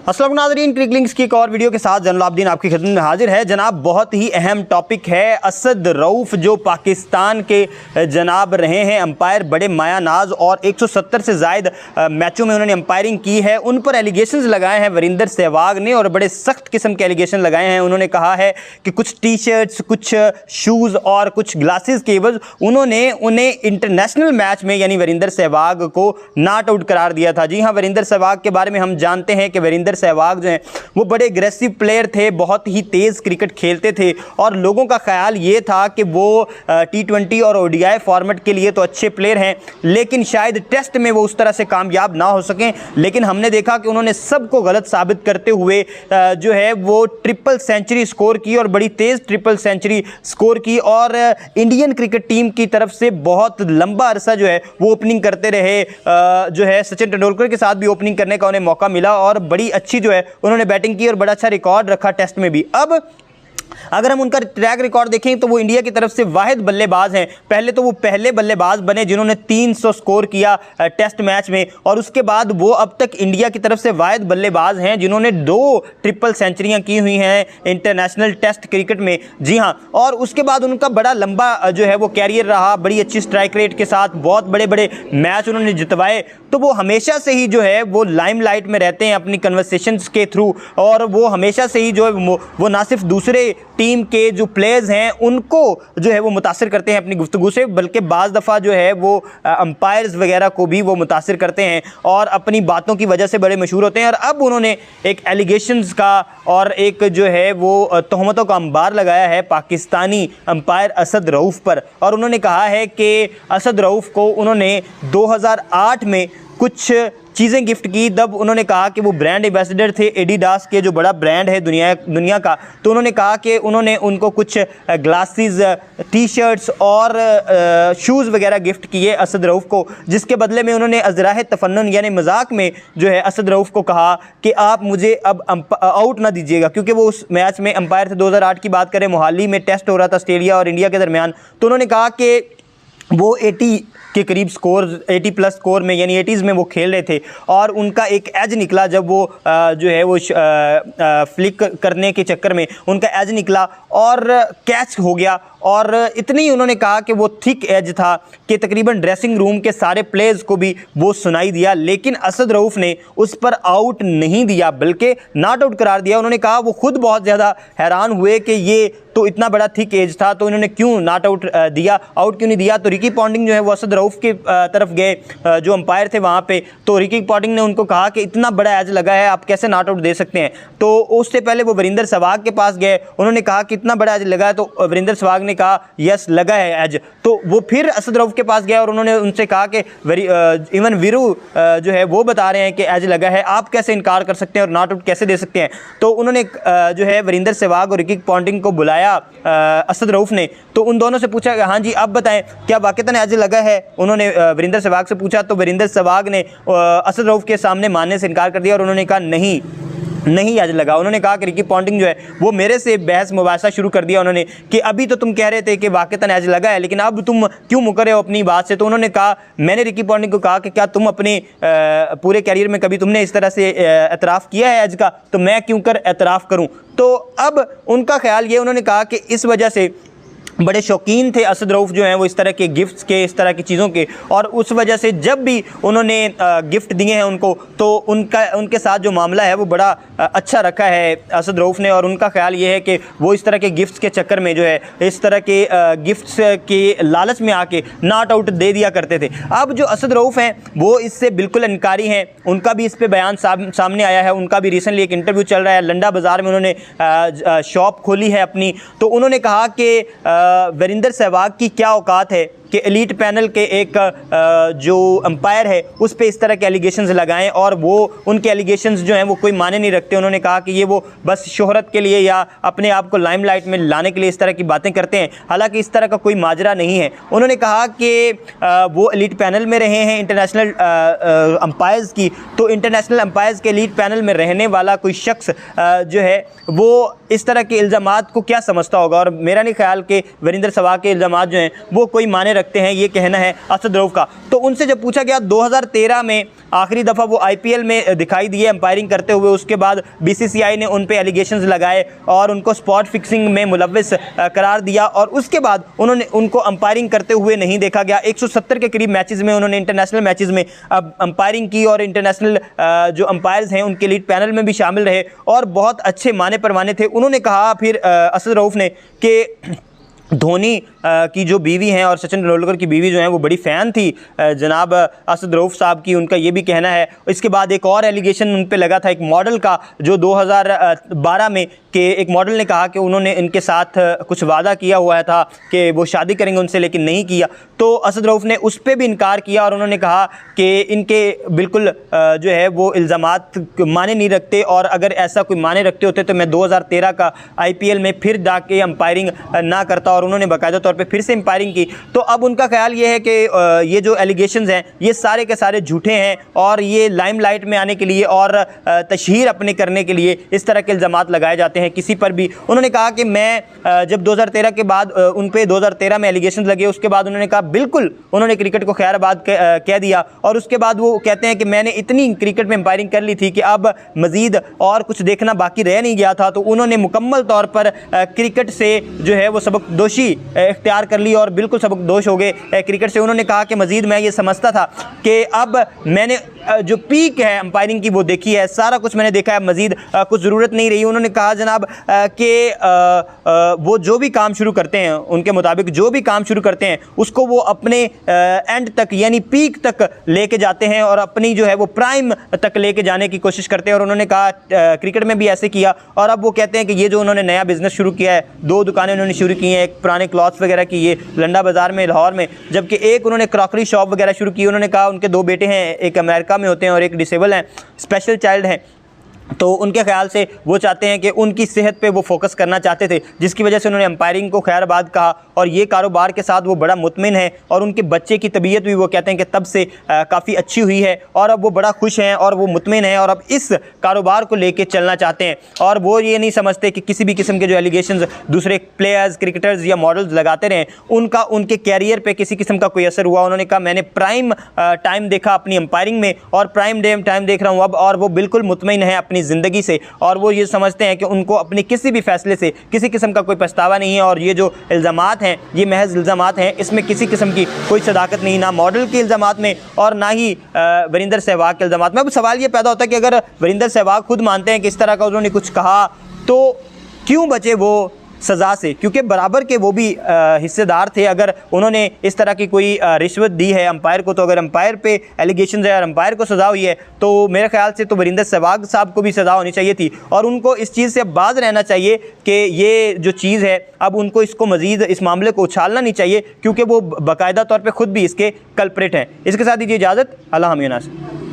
अस्सलाम नाज़रीन, क्रिक लिंक्स की एक और वीडियो के साथ जैनुलाब्दीन आपकी खिदमत में हाजिर है। जनाब, बहुत ही अहम टॉपिक है। असद रऊफ़ जो पाकिस्तान के जनाब रहे हैं अंपायर, बड़े माया नाज और 170 से ज़ायद मैचों में उन्होंने अंपायरिंग की है, उन पर एलिगेशंस लगाए हैं वरिंदर सहवाग ने और बड़े सख्त किस्म के एलिगेशन लगाए हैं। उन्होंने कहा है कि कुछ टी शर्ट्स, कुछ शूज़ और कुछ ग्लासेस के एवज़ उन्होंने उन्हें इंटरनेशनल मैच में यानी वरिंदर सहवाग को नॉट आउट करार दिया था। जी हाँ, वरिंदर सहवाग के बारे में हम जानते हैं कि वरिंदर सहवाग जो हैं वो बड़े एग्रेसिव प्लेयर थे, बहुत ही तेज़ क्रिकेट खेलते थे और लोगों का ख्याल ये था कि वो T20 और ODI फॉर्मेट के लिए तो अच्छे प्लेयर हैं, लेकिन शायद टेस्ट में वो उस तरह से कामयाब ना हो सकें। लेकिन हमने देखा कि उन्होंने सबको गलत साबित करते हुए जो है वो ट्रिपल सेंचुरी स्कोर की और बड़ी तेज़ ट्रिपल सेंचुरी स्कोर की और इंडियन क्रिकेट टीम की तरफ से बहुत लंबा अरसा जो है वो ओपनिंग करते रहे। जो है सचिन तेंदुलकर के साथ भी ओपनिंग करने का उन्हें मौका मिला और बड़ी अच्छी जो है उन्होंने बैटिंग की और बड़ा अच्छा रिकॉर्ड रखा टेस्ट में भी। अब अगर हम उनका ट्रैक रिकॉर्ड देखें तो वो इंडिया की तरफ से वाहिद बल्लेबाज हैं। पहले तो वो पहले बल्लेबाज बने जिन्होंने 300 स्कोर किया टेस्ट मैच में और उसके बाद वो अब तक इंडिया की तरफ से वाहिद बल्लेबाज हैं जिन्होंने 2 ट्रिपल सेंचुरियां की हुई हैं इंटरनेशनल टेस्ट क्रिकेट में। जी हाँ, और उसके बाद उनका बड़ा लंबा जो है वो कैरियर रहा, बड़ी अच्छी स्ट्राइक रेट के साथ बहुत बड़े बड़े मैच उन्होंने जितवाए। तो वो हमेशा से ही जो है वो लाइमलाइट में रहते हैं अपनी कन्वर्सेशंस के थ्रू और वो हमेशा से ही जो है वो ना सिर्फ दूसरे टीम के जो प्लेयर्स हैं उनको जो है वो मुतासिर करते हैं अपनी गुफ्तगू से, बल्कि बाज़ दफ़ा जो है वो अंपायर्स वगैरह को भी वो मुतासिर करते हैं और अपनी बातों की वजह से बड़े मशहूर होते हैं। और अब उन्होंने एक एलिगेशंस का और एक जो है वो तोहमतों का अंबार लगाया है पाकिस्तानी अंपायर असद रऊफ़ पर और उन्होंने कहा है कि असद रऊफ़ को उन्होंने 2008 में कुछ चीज़ें गिफ्ट की। तब उन्होंने कहा कि वो ब्रांड एम्बेसडर थे एडिडास के, जो बड़ा ब्रांड है दुनिया का। तो उन्होंने कहा कि उन्होंने उनको कुछ ग्लासेस, टी शर्ट्स और शूज़ वगैरह गिफ्ट किए असद रऊफ़ को, जिसके बदले में उन्होंने अज़राह तफन्नुन यानी मजाक में जो है असद रऊफ़ को कहा कि आप मुझे अब आउट ना दीजिएगा, क्योंकि वो उस मैच में अंपायर थे। 2008 की बात करें, मोहाली में टेस्ट हो रहा था ऑस्ट्रेलिया और इंडिया के दरमियान। तो उन्होंने कहा कि वो 80 के करीब स्कोर, 80 प्लस स्कोर में यानी 80s में वो खेल रहे थे और उनका एक एज निकला जब वो जो है वो फ्लिक करने के चक्कर में उनका एज निकला और कैच हो गया। और इतनी ही उन्होंने कहा कि वो थिक एज था कि तकरीबन ड्रेसिंग रूम के सारे प्लेयर्स को भी वो सुनाई दिया, लेकिन असद रऊफ़ ने उस पर आउट नहीं दिया बल्कि नॉट आउट करार दिया। उन्होंने कहा वो खुद बहुत ज़्यादा हैरान हुए कि ये तो इतना बड़ा थिक एज था तो इन्होंने क्यों नॉट आउट दिया, आउट क्यों नहीं दिया। तो रिकी पॉन्टिंग जो है वो असद रऊफ़ की तरफ गए जो अंपायर थे वहाँ पे। तो रिकी पॉन्टिंग ने उनको कहा कि इतना बड़ा एज लगा है, आप कैसे नॉट आउट दे सकते हैं। तो उससे पहले वो वरिंदर सहवाग के पास गए, उन्होंने कहा कि इतना बड़ा एज लगा है। तो वरिंदर सहवाग ने कहा यस लगा है एज। तो वो फिर असद रऊफ़ के पास गया और उन्होंने उनसे कहा कि इवन वीरू जो है वो बता रहे हैं कि एज लगा है, आप कैसे इनकार कर सकते हैं और नॉट आउट कैसे दे सकते हैं। तो उन्होंने जो है वरिंदर सहवाग और रिकी पॉन्टिंग को बुलाया असद रऊफ़ ने। तो उन दोनों से पूछा कि हाँ जी आप बताएं क्या वाक़तन एज लगा है। उन्होंने वरिंदर सहवाग से पूछा तो वरिंदर सहवाग ने असद रऊफ़ के सामने मानने से इनकार कर दिया और उन्होंने कहा नहीं एज लगा। उन्होंने कहा कि रिकी पॉन्टिंग जो है वो मेरे से बहस मुबासा शुरू कर दिया उन्होंने कि अभी तो तुम कह रहे थे कि वाक़तन एज लगा है, लेकिन अब तुम क्यों मुकर रहे हो अपनी बात से। तो उन्होंने कहा, मैंने रिकी पॉन्टिंग को कहा कि क्या तुम अपने पूरे कैरियर में कभी तुमने इस तरह से एतराफ़ किया है एज का, तो मैं क्यों कर एतराफ़ करूँ। तो अब उनका ख्याल ये, उन्होंने कहा कि इस वजह से बड़े शौकीन थे असद रऊफ़ जो हैं वो इस तरह के गिफ्ट्स के, इस तरह की चीज़ों के, और उस वजह से जब भी उन्होंने गिफ्ट दिए हैं उनको तो उनके साथ जो मामला है वो बड़ा अच्छा रखा है असद रऊफ़ ने। और उनका ख्याल ये है कि वो इस तरह के गिफ्ट्स के चक्कर में जो है इस तरह के गिफ्ट्स के लालच में आके नॉट आउट दे दिया करते थे। अब जो असद रऊफ़ हैं वो इससे बिल्कुल इनकारी हैं, उनका भी इस पर बयान सामने आया है। उनका भी रिसेंटली एक इंटरव्यू चल रहा है, लंडा बाज़ार में उन्होंने शॉप खोली है अपनी। तो उन्होंने कहा कि वरिंदर सहवाग की क्या औकात है कि एलीट पैनल के एक जो अंपायर है उस पे इस तरह के एलिगेशंस लगाएं और वो उनके एलिगेशंस जो हैं वो कोई माने नहीं रखते। उन्होंने कहा कि ये वो बस शोहरत के लिए या अपने आप को लाइमलाइट में लाने के लिए इस तरह की बातें करते हैं, हालांकि इस तरह का कोई माजरा नहीं है। उन्होंने कहा कि वो एलीट पैनल में रहे हैं इंटरनेशनल अंपायर्स की, तो इंटरनेशनल अंपायर्स के एलीट पैनल में रहने वाला कोई शख्स जो है वो इस तरह के इल्ज़ामात को क्या समझता होगा। और मेरा नहीं ख्याल कि वरिंदर सहवाग के इल्ज़ामात जो हैं वो कोई माने रखते हैं, ये कहना है असद रऊफ का। तो उनसे जब पूछा गया 2013 में आखिरी दफ़ा वो आईपीएल में दिखाई दिए अंपायरिंग करते हुए, उसके बाद बीसीसीआई ने उन पे एलिगेशंस लगाए और उनको स्पॉट फिक्सिंग में मुलव्विस करार दिया और उसके बाद उनको अंपायरिंग करते हुए नहीं देखा गया। 170 के करीब मैचेस में उन्होंने इंटरनेशनल मैचेस में अंपायरिंग की और इंटरनेशनल जो अंपायर्स हैं उनके लीड पैनल में भी शामिल रहे और बहुत अच्छे माने परवाने थे। उन्होंने कहा फिर असद रऊफ ने कि धोनी की जो बीवी हैं और सचिन तेंदुलकर की बीवी जो हैं वो बड़ी फ़ैन थी जनाब असद रऊफ साहब की, उनका ये भी कहना है। इसके बाद एक और एलिगेशन उन पे लगा था एक मॉडल का, जो 2012 में कि एक मॉडल ने कहा कि उन्होंने इनके साथ कुछ वादा किया हुआ था कि वो शादी करेंगे उनसे, लेकिन नहीं किया। तो असद रऊफ ने उस पर भी इनकार किया और उन्होंने कहा कि इनके बिल्कुल जो है वो इल्ज़ामात माने नहीं रखते और अगर ऐसा कोई माने रखते होते तो मैं 2013 का IPL में फिर जाके अंपायरिंग ना करता, और उन्होंने बाकायदा तौर पे फिर से अंपायरिंग की। तो अब उनका ख्याल ये है कि ये जो एलिगेशंस हैं ये सारे के सारे झूठे हैं और ये लाइमलाइट में आने के लिए और तशहीर अपने करने के लिए इस तरह के इल्ज़ामात लगाए जाते हैं किसी पर भी। उन्होंने कहा कि मैं जब 2013 के बाद उन पे 2013 में एलिगेशंस लगे, उसके बाद उन्होंने कहा बिल्कुल उन्होंने क्रिकेट को खैराबाद कह दिया और उसके बाद वो कहते हैं कि मैंने इतनी क्रिकेट में अंपायरिंग कर ली थी कि अब मज़ीद और कुछ देखना बाकी रह नहीं गया था। तो उन्होंने मुकम्मल तौर पर क्रिकेट से जो है वो सबकदोशी इख्तियार कर ली और बिल्कुल सबकदोश हो गए क्रिकेट से। उन्होंने कहा कि मज़ीद मैं ये समझता था कि अब मैंने जो पीक है अंपायरिंग की वो देखी है, सारा कुछ मैंने देखा है, मज़ीद कुछ ज़रूरत नहीं रही। उन्होंने कहा जनाब कि वो जो भी काम शुरू करते हैं, उनके मुताबिक जो भी काम शुरू करते हैं उसको वो अपने एंड तक यानी पीक तक लेके जाते हैं और अपनी जो है वो प्राइम तक लेके जाने की कोशिश करते हैं। और उन्होंने कहा क्रिकेट में भी ऐसे किया और अब वो कहते हैं कि ये जो उन्होंने नया बिज़नेस शुरू किया है, 2 दुकानें उन्होंने शुरू की हैं, एक पुराने क्लॉथ्स वगैरह की ये लंडा बाज़ार में लाहौर में, जबकि एक उन्होंने क्रॉकरी शॉप वगैरह शुरू की। उन्होंने कहा उनके 2 बेटे हैं, एक अमेरिका में होते हैं और एक डिसेबल हैं, स्पेशल चाइल्ड हैं। तो उनके ख्याल से वो चाहते हैं कि उनकी सेहत पे वो फोकस करना चाहते थे, जिसकी वजह से उन्होंने अंपायरिंग को खैराबाद कहा और ये कारोबार के साथ वो बड़ा मुतमिन है और उनके बच्चे की तबीयत भी वो कहते हैं कि तब से काफ़ी अच्छी हुई है और अब वो बड़ा खुश हैं और वो मुतमिन हैं और अब इस कारोबार को लेके चलना चाहते हैं। और वो ये नहीं समझते कि किसी भी किस्म के जो एलिगेशंस दूसरे प्लेयर्स, क्रिकेटर्स या मॉडल्स लगाते रहें उनका उनके कैरियर पर किसी किस्म का कोई असर हुआ। उन्होंने कहा मैंने प्राइम टाइम देखा अपनी अंपायरिंग में और प्राइम टाइम देख रहा हूँ अब, और वो बिल्कुल मुतमिन है अपनी ज़िंदगी से और वो ये समझते हैं कि उनको अपने किसी भी फैसले से किसी किस्म का कोई पछतावा नहीं है और ये जो इल्ज़ामात हैं ये महज इल्ज़ामात हैं, इसमें किसी किस्म की कोई सदाकत नहीं, ना मॉडल के इल्ज़ामात में और ना ही वीरेंद्र सहवाग के इल्ज़ामात में। अब सवाल ये पैदा होता है कि अगर वीरेंद्र सहवाग खुद मानते हैं कि इस तरह का उन्होंने कुछ कहा तो क्यों बचे वो सज़ा से, क्योंकि बराबर के वो भी हिस्सेदार थे। अगर उन्होंने इस तरह की कोई रिश्वत दी है अंपायर को, तो अगर अंपायर पे एलिगेशन है और अंपायर को सज़ा हुई है तो मेरे ख्याल से तो वीरेंद्र सहवाग साहब को भी सज़ा होनी चाहिए थी और उनको इस चीज़ से अब बाज रहना चाहिए कि ये जो चीज़ है अब उनको इसको मज़ीद इस मामले को उछालना नहीं चाहिए, क्योंकि वो बाकायदा तौर पर ख़ुद भी इसके कल्प्रिट हैं। इसके साथ दीजिए इजाज़त, अल्लाह हामिद।